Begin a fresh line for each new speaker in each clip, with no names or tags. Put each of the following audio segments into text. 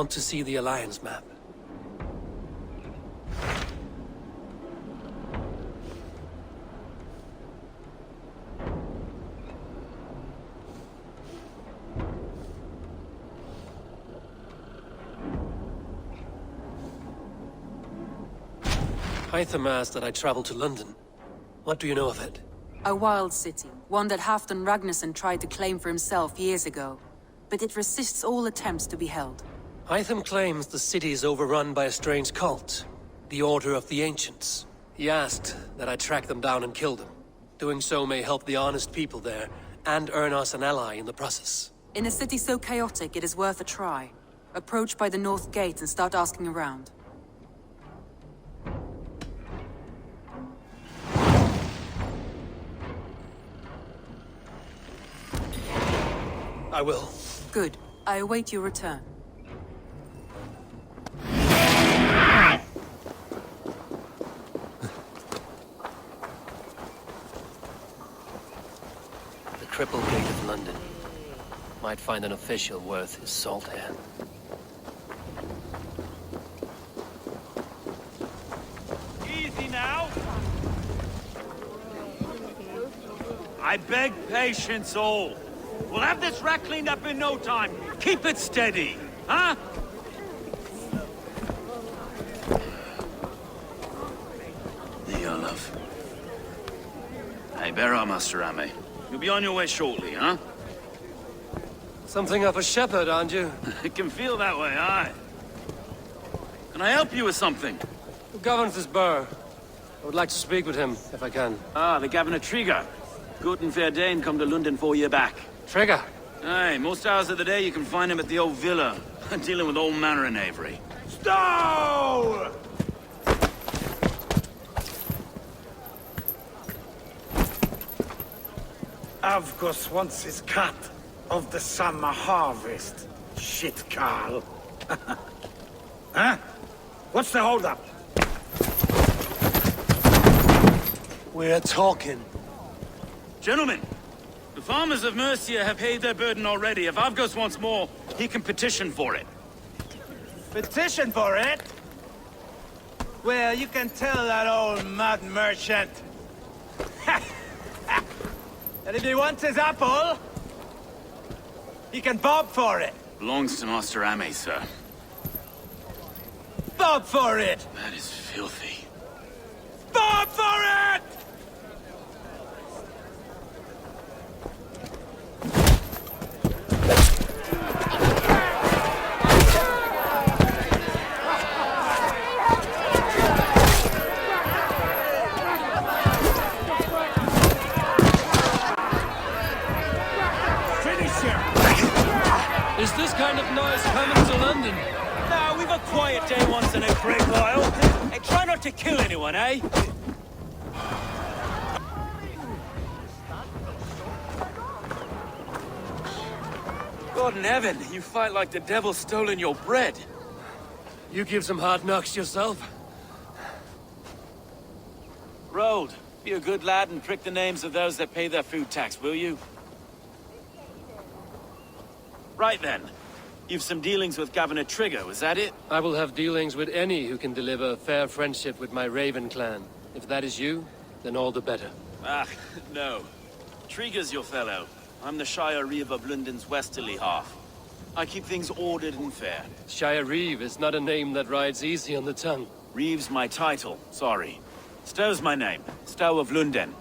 want to see the Alliance map. Hytham asked that I travel to London. What do you know of it?
A wild city, one that Halfdan Ragnarsson tried to claim for himself years ago. But it resists all attempts to be held.
Hytham claims the city is overrun by a strange cult, the Order of the Ancients. He asked that I track them down and kill them. Doing so may help the honest people there, and earn us an ally in the process.
In a city so chaotic, it is worth a try. Approach by the North Gate and start asking around.
I will.
Good. I await your return.
The Triple Gate of London. Might find an official worth his salt hand.
Easy now. I beg patience all. We'll have this wreck cleaned up in no time. Keep it steady, huh?
There you are, love. Hey, bear up, Master Ame. You'll be on your way shortly, huh?
Something of a shepherd, aren't you?
It can feel that way, aye. Can I help you with something?
Who governs this burr? I would like to speak with him, if I can.
Ah, the Governor Trigger. Good and fair Dane come to London 4 year back.
Trigger!
Aye, most hours of the day you can find him at the old villa, dealing with all manner of knavery.
Stow!
Avgos wants his cut of the summer harvest. Shit, Carl. Huh? What's the holdup?
We're talking.
Gentlemen, the farmers of Mercia have paid their burden already. If Avgos wants more, he can petition for it.
Petition for it? Well, you can tell that old mud merchant. And if he wants his apple, he can bob for it.
Belongs to Master Ame, sir.
Bob for it!
That is filthy.
Bob for it!
Is this kind of noise coming to London?
Nah, we've a quiet day once in a great while. And try not to kill anyone, eh?
God in heaven, you fight like the devil's stolen your bread.
You give some hard knocks yourself.
Road, be a good lad and prick the names of those that pay their food tax, will you? Right then. You've some dealings with Governor Trigger, was that it?
I will have dealings with any who can deliver a fair friendship with my Raven clan. If that is you, then all the better.
Ah, no. Trigger's your fellow. I'm the Shire Reeve of London's westerly half. I keep things ordered and fair.
Shire Reeve is not a name that rides easy on the tongue.
Reeve's my title, sorry. Stow's my name. Stow of London.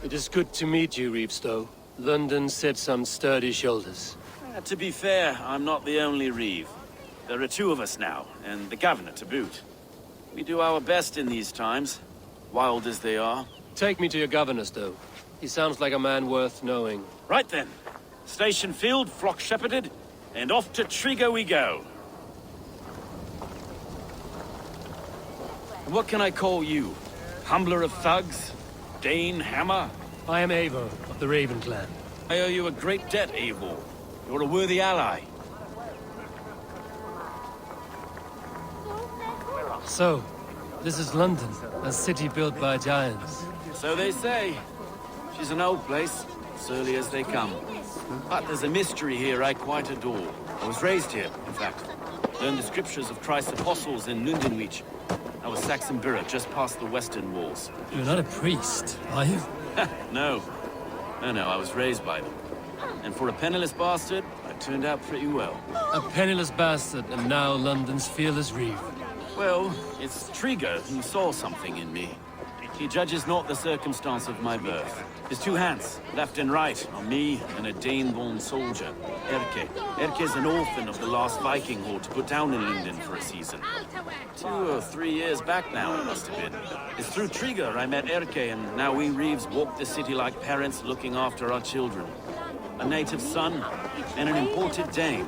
It is good to meet you, Reevestow. London sits on sturdy shoulders.
To be fair, I'm not the only Reeve. There are two of us now, and the Governor to boot. We do our best in these times, wild as they are.
Take me to your governor, Stow. He sounds like a man worth knowing.
Right then. Station filled, flock shepherded, and off to Trigger we go. What can I call you? Humbler of thugs? Dane Hammer?
I am Eivor of the Raven clan.
I owe you a great debt, Eivor. You're a worthy ally.
So, this is London, a city built by giants.
So they say. She's an old place. as early as they come. But there's a mystery here I quite adore. I was raised here, in fact. Learned the scriptures of Christ's apostles in Lundenwich. I was Saxon Borough, just past the western walls.
You're not a priest, are you?
No. No, I was raised by them. And for a penniless bastard, I turned out pretty well.
A penniless bastard, and now London's fearless reeve.
Well, it's Trigger who saw something in me. He judges not the circumstance of my birth. His two hands, left and right, on me and a Dane-born soldier, Erke. Erke's an orphan of the last Viking horde put down in London for a season. 2 or 3 years back now, it must have been. It's through Trigger I met Erke, and now we Reeves walk the city like parents looking after our children. A native son, and an imported Dane.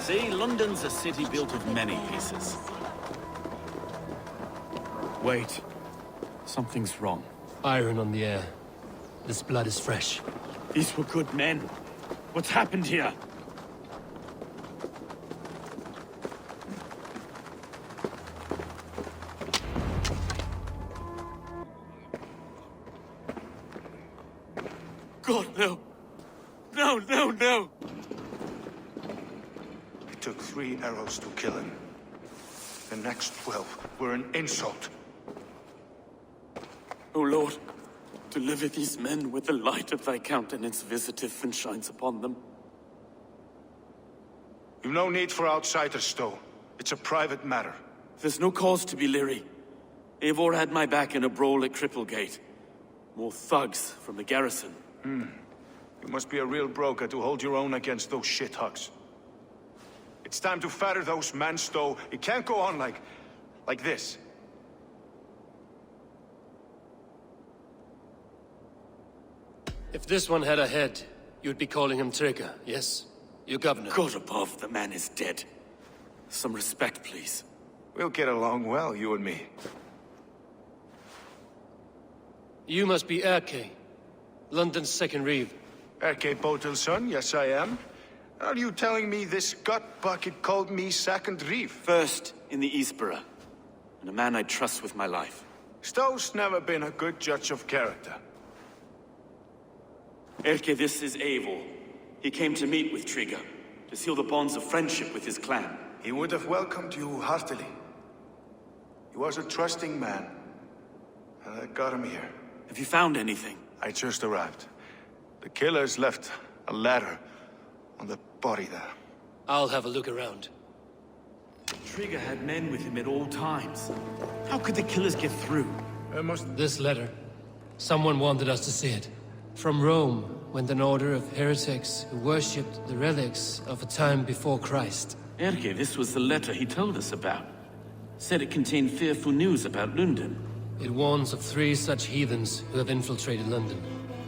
See, London's a city built of many pieces. Wait. Something's wrong.
Iron on the air. This blood is fresh.
These were good men. What's happened here? God, no. No.
It took 3 arrows to kill him. The next 12 were an insult.
O Lord, deliver these men with the light of thy countenance visitive and shines upon them.
You've no need for outsiders, though. It's a private matter.
There's no cause to be leery. Eivor had my back in a brawl at Cripplegate. More thugs from the garrison.
You must be a real broker to hold your own against those shithugs. It's time to fetter those men, Stowe. It can't go on like this.
If this one had a head, you'd be calling him Trigger, yes? Your governor.
God above, the man is dead. Some respect, please.
We'll get along well, you and me.
You must be Erke, London's second reeve.
Erke Botel's son, yes I am. Are you telling me this gut bucket called me second reeve?
First in the Eastborough, and a man I trust with my life.
Stowe's never been a good judge of character.
Erke, this is Eivor. He came to meet with Trigger, to seal the bonds of friendship with his clan.
He would have welcomed you heartily. He was a trusting man, and I got him here.
Have you found anything?
I just arrived. The killers left a letter on the body there.
I'll have a look around.
Trigger had men with him at all times. How could the killers get through?
This letter. Someone wanted us to see it. From Rome went an order of heretics who worshipped the relics of a time before Christ.
Erke, this was the letter he told us about. Said it contained fearful news about London.
It warns of 3 such heathens who have infiltrated London.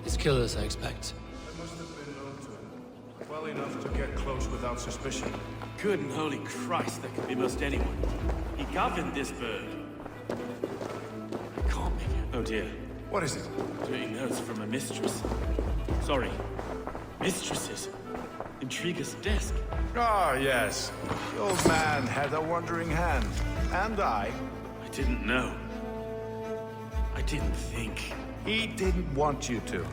His killers, I expect.
I must have been known to him. Well enough to get close without suspicion.
Good and holy Christ, that could be most anyone. He governed this bird. I can't make it. Oh dear.
What is it?
Dirty notes from a mistress. Sorry. Mistresses. In Trigger's desk.
Ah, yes. The old man had a wandering hand. And I
didn't know. I didn't think.
He didn't want you to.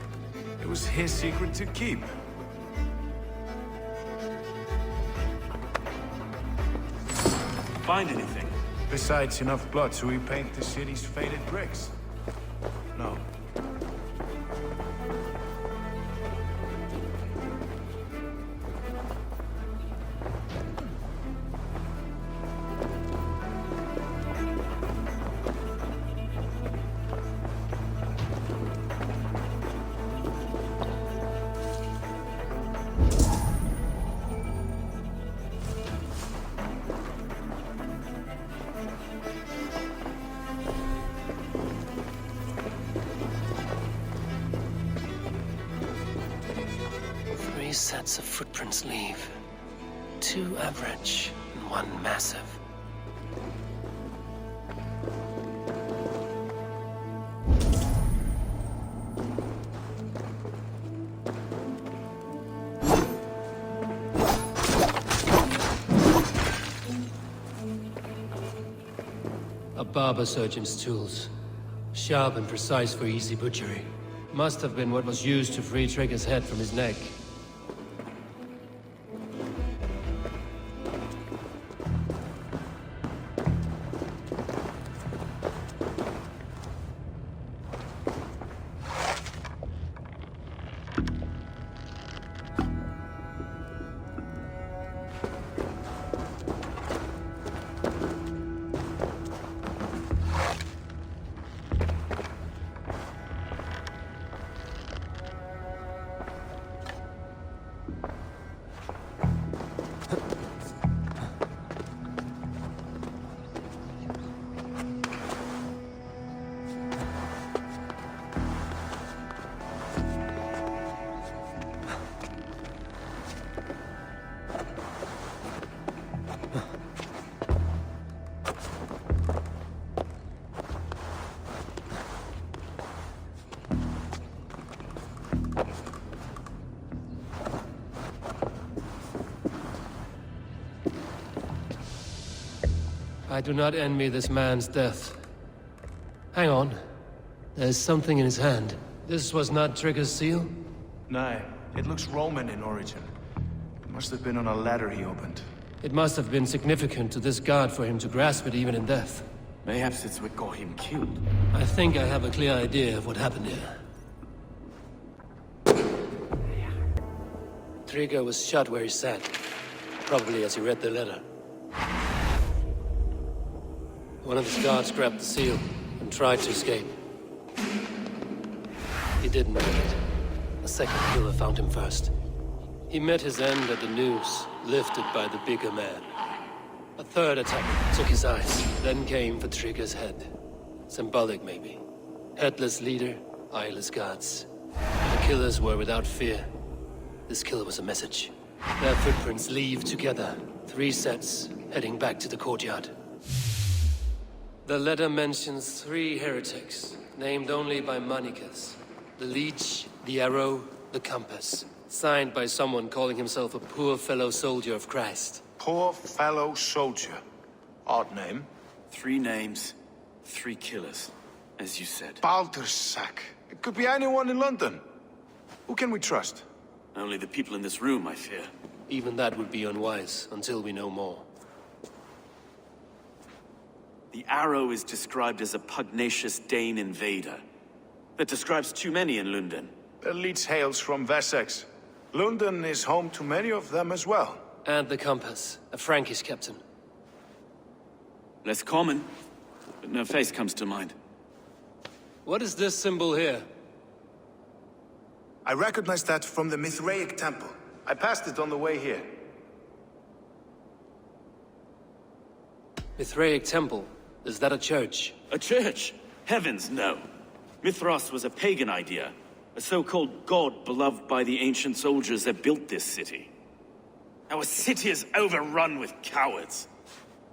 It was his secret to keep.
Find anything?
Besides enough blood to repaint the city's faded bricks. No.
Three sets of footprints leave. 2 average and 1 massive. A barber surgeon's tools. Sharp and precise for easy butchery. Must have been what was used to free Trigger's head from his neck. I do not envy this man's death. Hang on. There's something in his hand. This was not Trigger's seal?
No, it looks Roman in origin. It must have been on a ladder he opened.
It must have been significant to this god for him to grasp it even in death.
Mayhaps it's what got him killed.
I think I have a clear idea of what happened here. Trigger was shot where he sat. Probably as he read the letter. One of his guards grabbed the seal and tried to escape. He didn't make it. A second killer found him first. He met his end at the noose, lifted by the bigger man. A third attacker took his eyes, then came for Trigger's head. Symbolic, maybe. Headless leader, eyeless guards. The killers were without fear. This kill was a message. Their footprints leave together. 3 sets, heading back to the courtyard. The letter mentions 3 heretics, named only by Manicus. The Leech, the Arrow, the Compass. Signed by someone calling himself a poor fellow soldier of Christ.
Poor fellow soldier. Odd name.
3 names, 3 killers, as you said.
Baldersack. It could be anyone in London. Who can we trust?
Only the people in this room, I fear.
Even that would be unwise, until we know more.
The Arrow is described as a pugnacious Dane invader. That describes too many in London.
The Leech hails from Wessex. London is home to many of them as well.
And the Compass, a Frankish captain.
Less common, but no face comes to mind.
What is this symbol here?
I recognize that from the Mithraic temple. I passed it on the way here.
Mithraic temple? Is that a church?
A church? Heavens, no. Mithras was a pagan idea. A so-called god beloved by the ancient soldiers that built this city. Our city is overrun with cowards.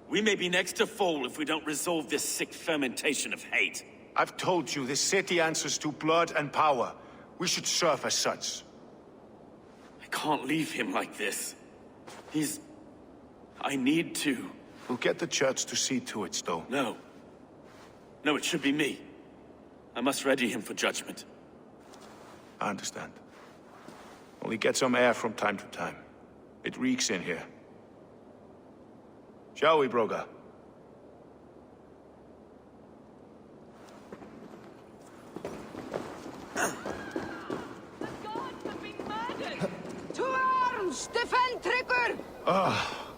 We may be next to fall if we don't resolve this sick fermentation of hate.
I've told you, this city answers to blood and power. We should serve as such.
I can't leave him like this. I need to.
We'll get the church to see to it, Stowe.
No. No, it should be me. I must ready him for judgment.
I understand. Only get some air from time to time. It reeks in here. Shall we, Broga?
To arms! Defend Trigger!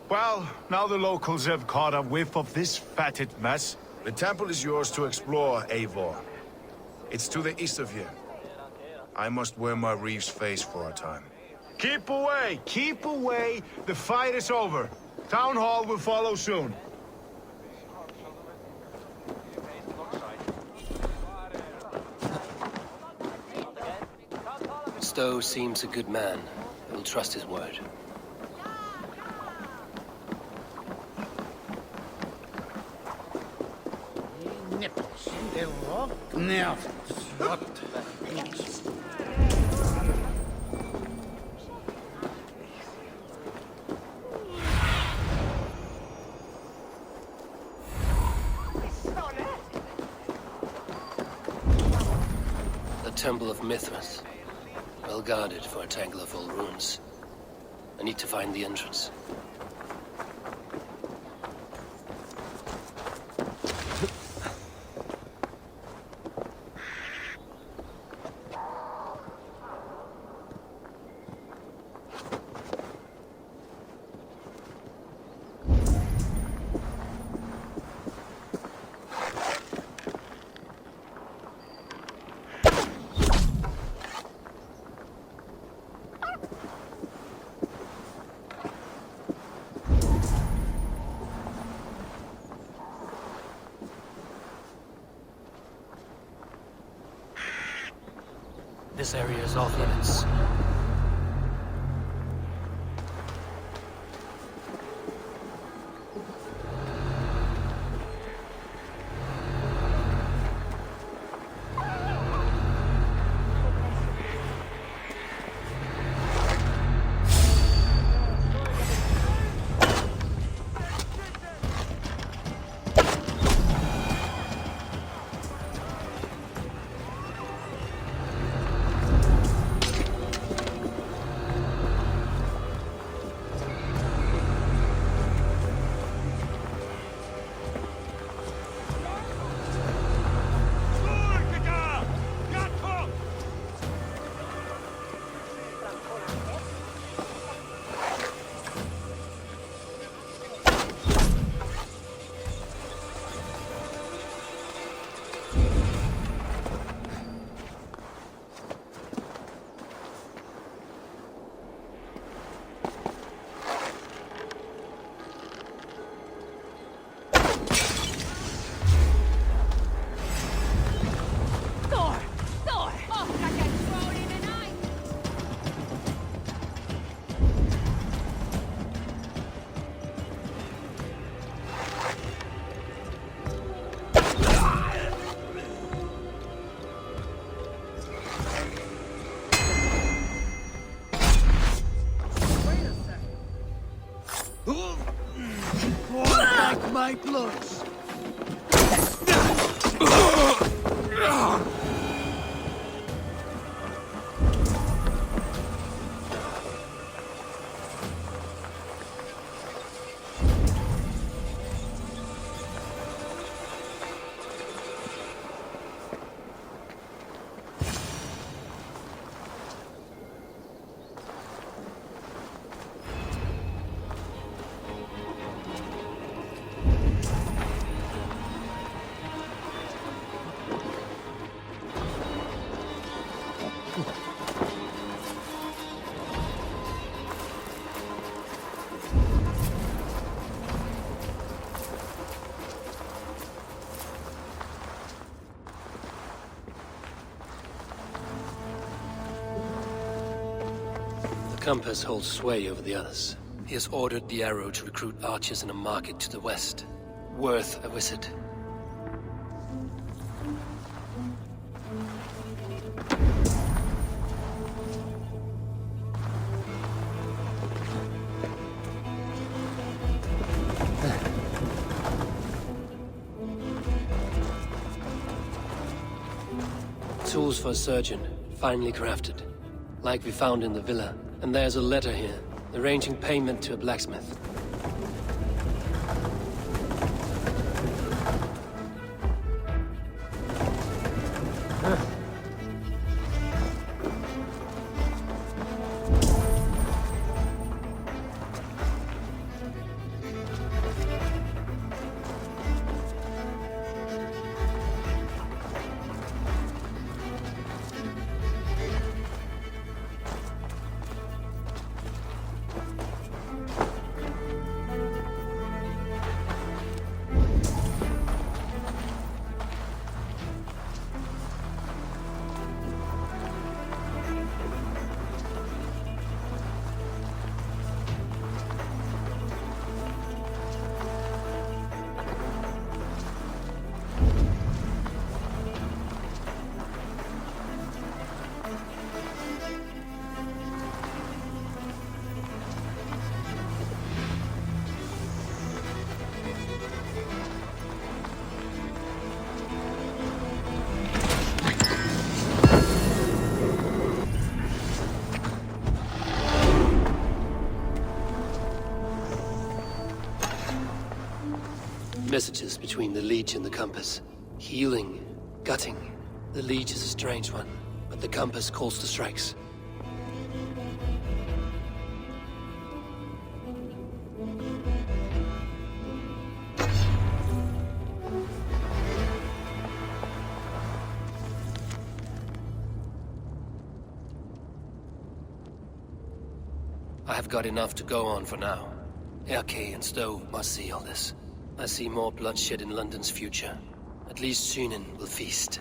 Well, now the locals have caught a whiff of this fatted mess.
The temple is yours to explore, Eivor. It's to the east of here. I must wear my Reeve's face for a time.
Keep away! Keep away! The fight is over. Town Hall will follow soon.
Stowe seems a good man. I will trust his word. The Temple of Mithras. Well guarded for a tangle of old ruins. I need to find the entrance. This area is off limits.
My clothes.
The compass holds sway over the others. He has ordered the arrow to recruit archers in a market to the west. Worth a visit. Tools for a surgeon, finely crafted. Like we found in the villa. And there's a letter here, arranging payment to a blacksmith. Messages between the Leech and the Compass. Healing, gutting. The Leech is a strange one, but the Compass calls the strikes. I have got enough to go on for now. Erke and Stowe must see all this. I see more bloodshed in London's future. At least Sunan will feast.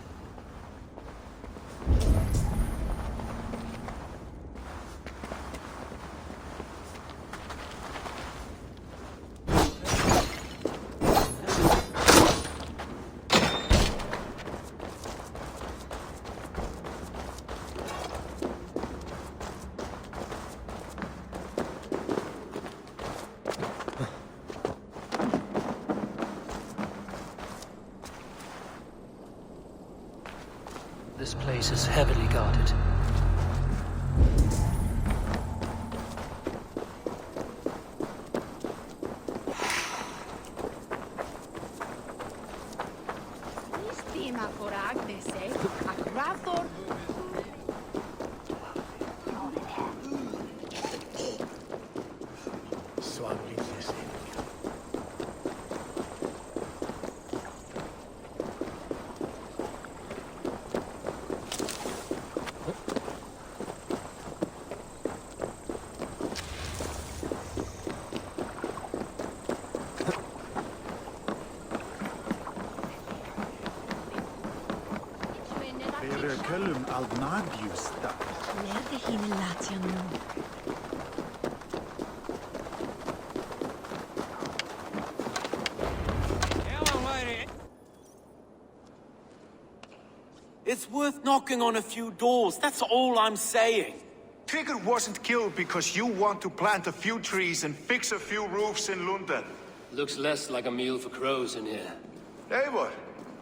This place is heavily guarded.
It's worth knocking on a few doors, that's all I'm saying.
Tigger wasn't killed because you want to plant a few trees and fix a few roofs in London.
Looks less like a meal for crows in here.
Eivor,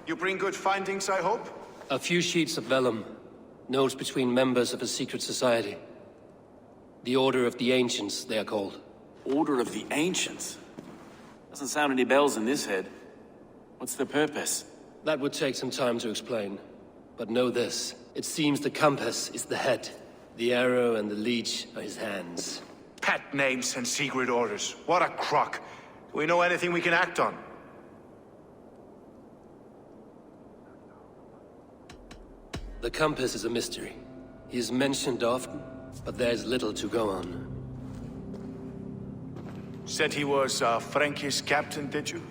you bring good findings, I hope?
A few sheets of vellum. Notes between members of a secret society. The Order of the Ancients, they are called.
Order of the Ancients? Doesn't sound any bells in this head. What's the purpose?
That would take some time to explain. But know this, it seems the Compass is the head. The arrow and the leech are his hands.
Pet names and secret orders. What a crock. Do we know anything we can act on?
The Compass is a mystery. He is mentioned often, but there's little to go on.
Said he was a Frankish captain, did you?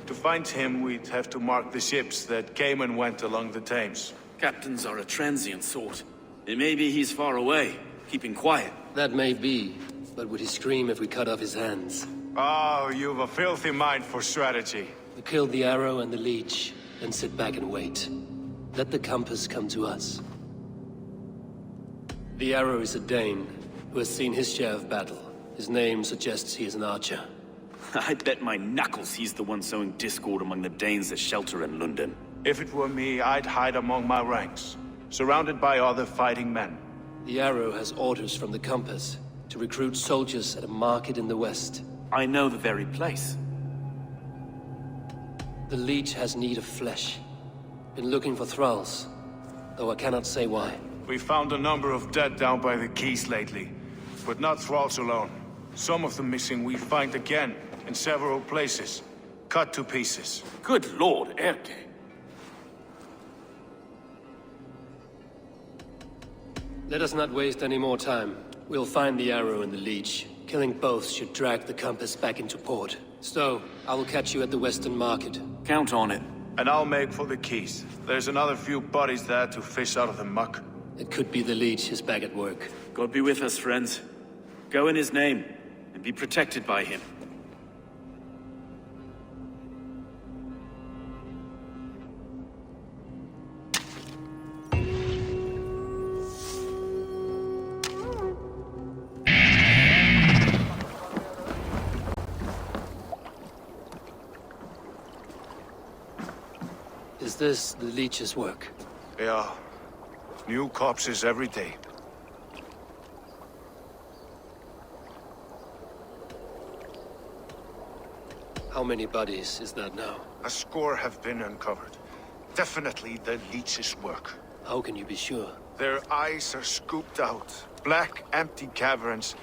To find him, we'd have to mark the ships that came and went along the Thames.
Captains are a transient sort. It may be he's far away, keeping quiet.
That may be, but would he scream if we cut off his hands?
Oh, you've a filthy mind for strategy.
We kill the arrow and the leech, then sit back and wait. Let the Compass come to us. The arrow is a Dane, who has seen his share of battle. His name suggests he is an archer.
I bet my knuckles he's the one sowing discord among the Danes that shelter in London.
If it were me, I'd hide among my ranks, surrounded by other fighting men.
The arrow has orders from the Compass to recruit soldiers at a market in the west.
I know the very place.
The leech has need of flesh. Been looking for thralls, though I cannot say why.
We found a number of dead down by the quays lately, but not thralls alone. Some of the missing we find again in several places, cut to pieces.
Good lord, Erke.
Let us not waste any more time. We'll find the arrow and the leech. Killing both should drag the Compass back into port. Stowe, I will catch you at the Western Market.
Count on it.
And I'll make for the quays. There's another few bodies there to fish out of the muck.
It could be the leech is back at work.
God be with us, friends. Go in his name, and be protected by him.
Is this the leech's work?
Yeah. New corpses every day.
How many bodies is that now?
A score have been uncovered. Definitely the leech's work.
How can you be sure?
Their eyes are scooped out. Black, empty caverns.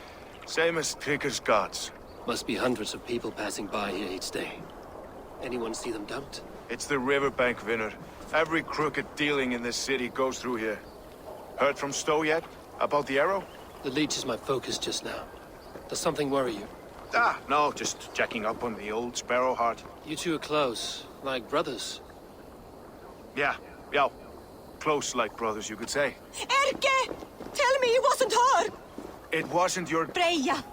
Same as Trigger's gods.
Must be hundreds of people passing by here each day. Anyone see them dumped?
It's the riverbank, Vinner. Every crooked dealing in this city goes through here. Heard from Stowe yet? About the arrow?
The leech is my focus just now. Does something worry you?
Ah, no, just checking up on the old Sparrowheart.
You two are close, like brothers.
Yeah. Close like brothers, you could say.
Erke! Tell me it wasn't her!
It wasn't your...
Freya!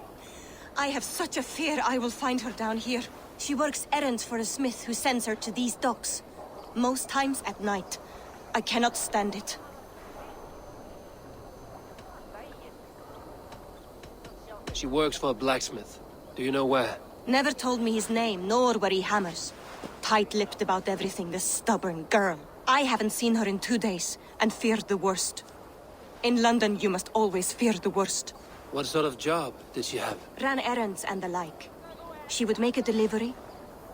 I have such a fear I will find her down here. She works errands for a smith who sends her to these docks. Most times at night. I cannot stand it.
She works for a blacksmith. Do you know where?
Never told me his name, nor where he hammers. Tight-lipped about everything, this stubborn girl. I haven't seen her in 2 days, and feared the worst. In London, you must always fear the worst.
What sort of job did she have?
Ran errands and the like. She would make a delivery,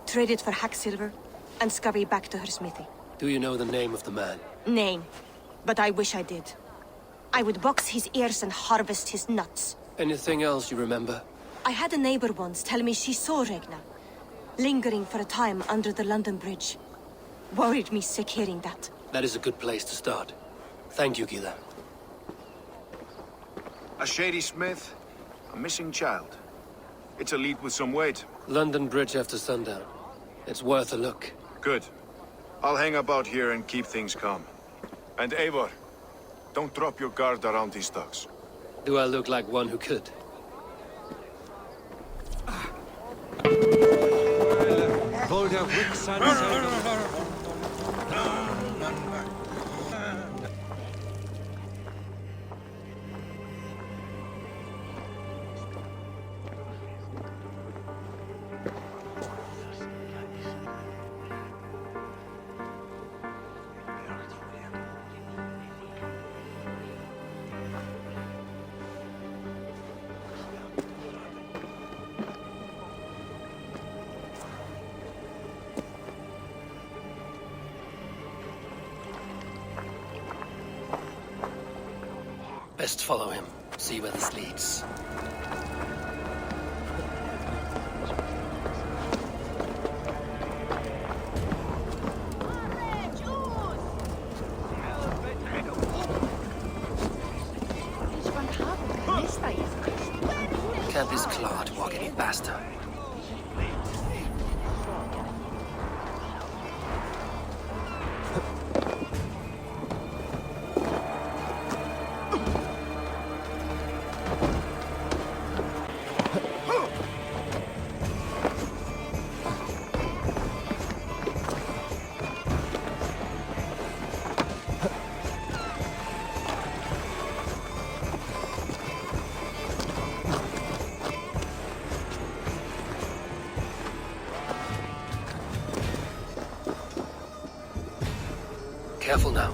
trade it for hack silver, and scurry back to her smithy.
Do you know the name of the man?
Name. But I wish I did. I would box his ears and harvest his nuts.
Anything else you remember?
I had a neighbor once tell me she saw Regna, lingering for a time under the London Bridge. Worried me sick hearing that.
That is a good place to start. Thank you, Gila.
A shady smith, a missing child. It's a lead with some weight.
London Bridge after sundown. It's worth a look.
Good. I'll hang about here and keep things calm. And Eivor, don't drop your guard around these docks.
Do I look like one who could? Best follow him. See where this leads. Can't this clod walk any faster? Careful now.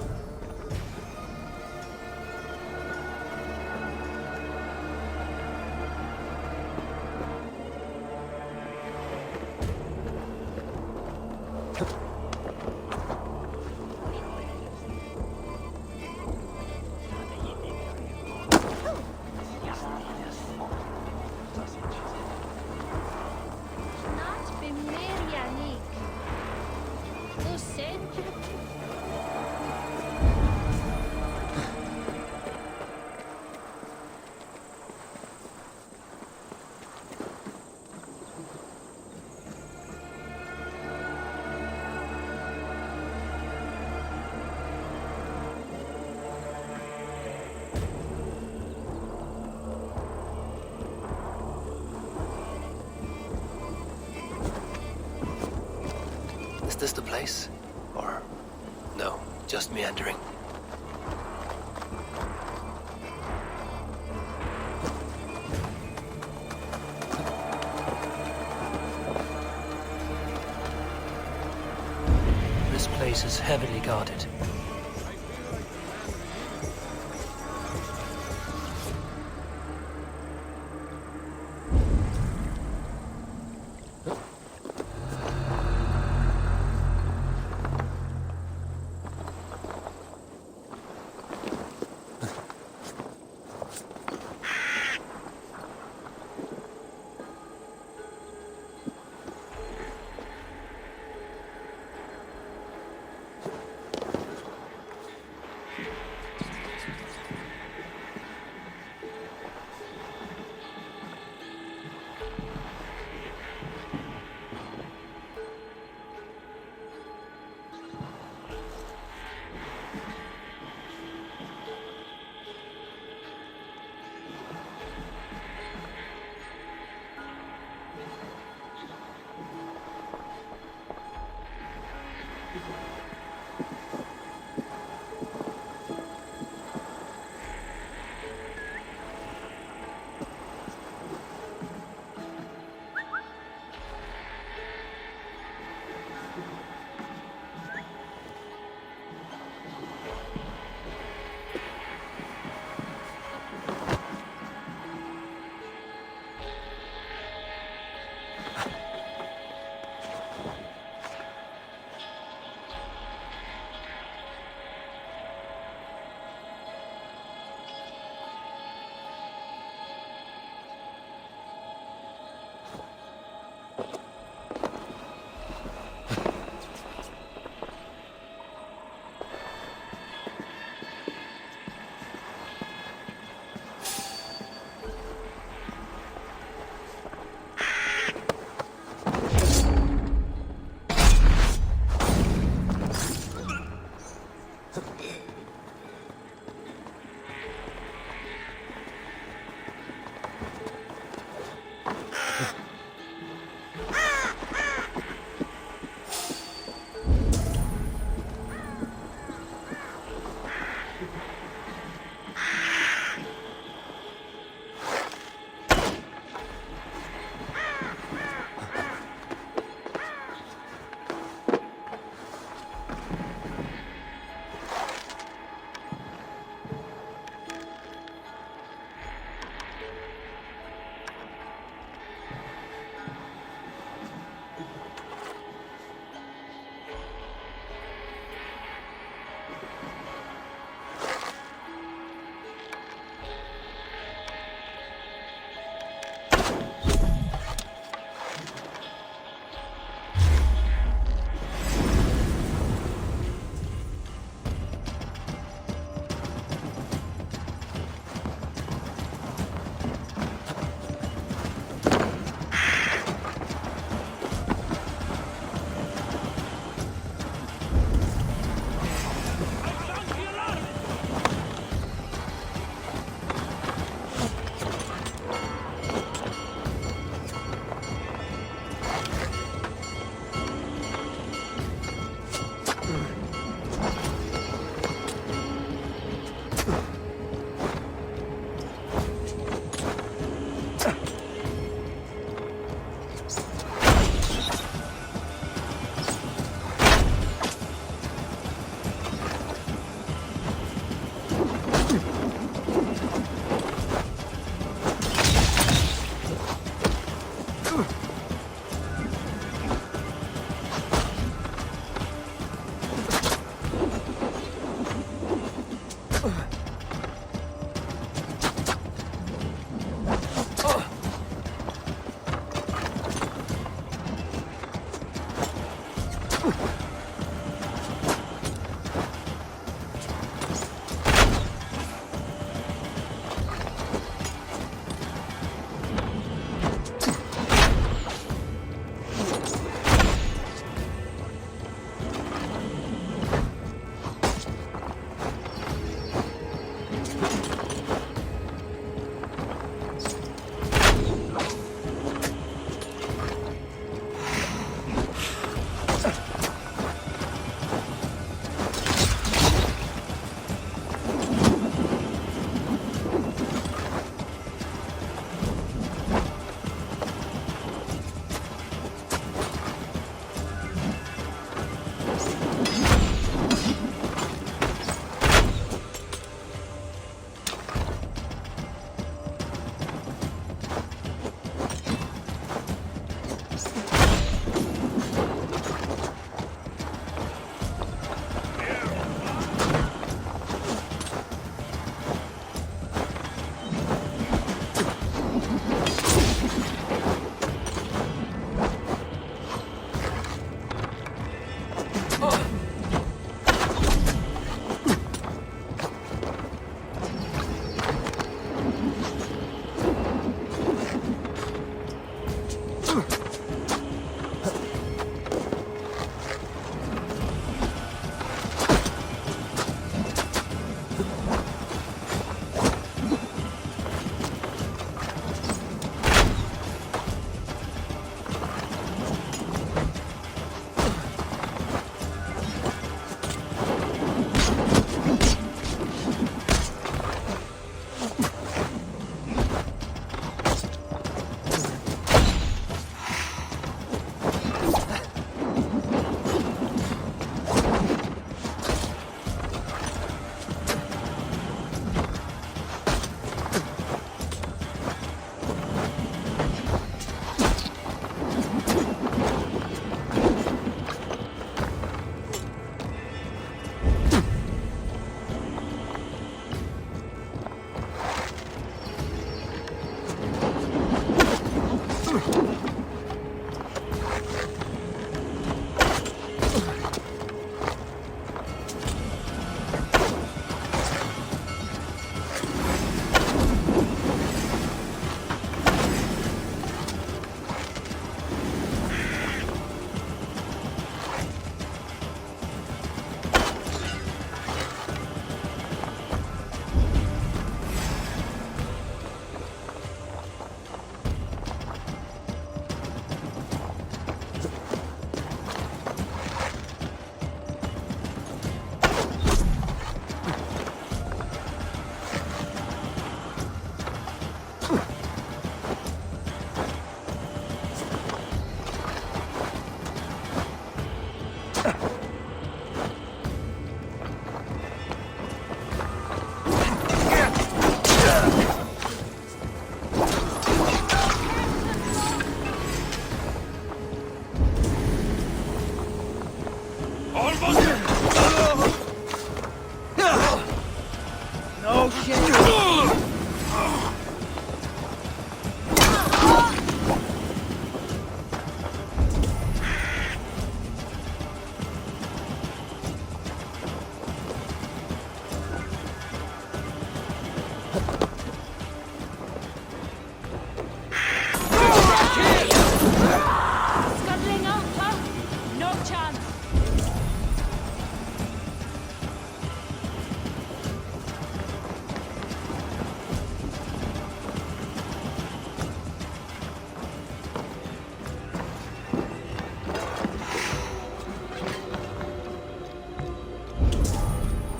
Is this the place? Or... no, just meandering. This place is heavily guarded.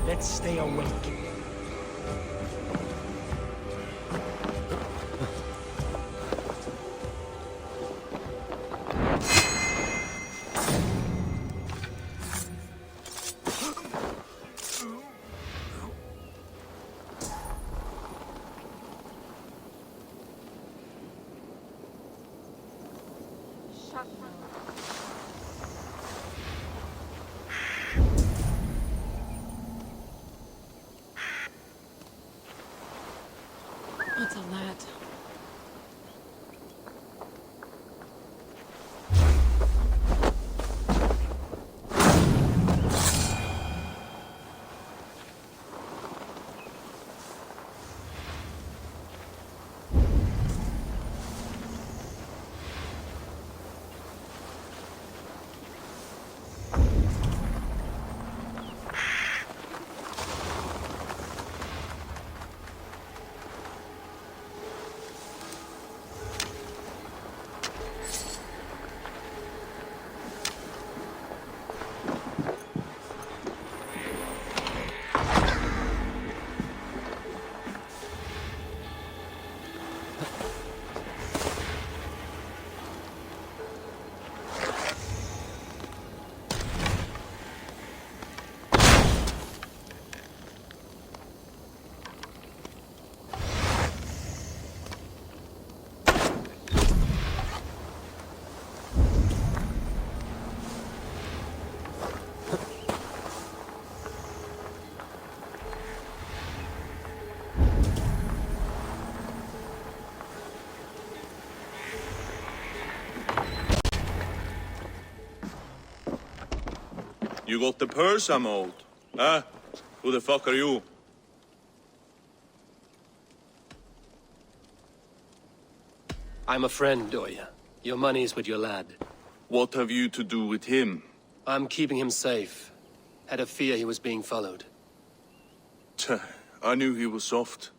Let's stay awake.
What's a lad?
You got the purse, I'm old. Huh? Who the fuck are you?
I'm a friend, Doya. Your money's with your lad.
What have you to do with him?
I'm keeping him safe. Had a fear he was being followed.
Tch, I knew he was soft.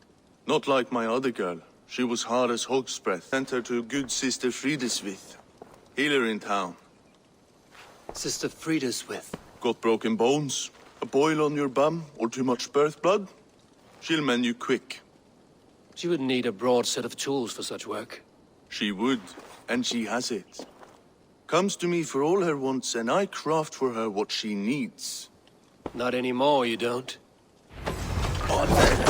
Not like my other girl. She was hard as hog's breath. Sent her to good Sister Frideswith. Healer in town.
Sister Frideswith.
Got broken bones? A boil on your bum? Or too much birth blood? She'll mend you quick.
She would need a broad set of tools for such work.
She would, and she has it. Comes to me for all her wants, and I craft for her what she needs.
Not anymore, you don't.
Oh,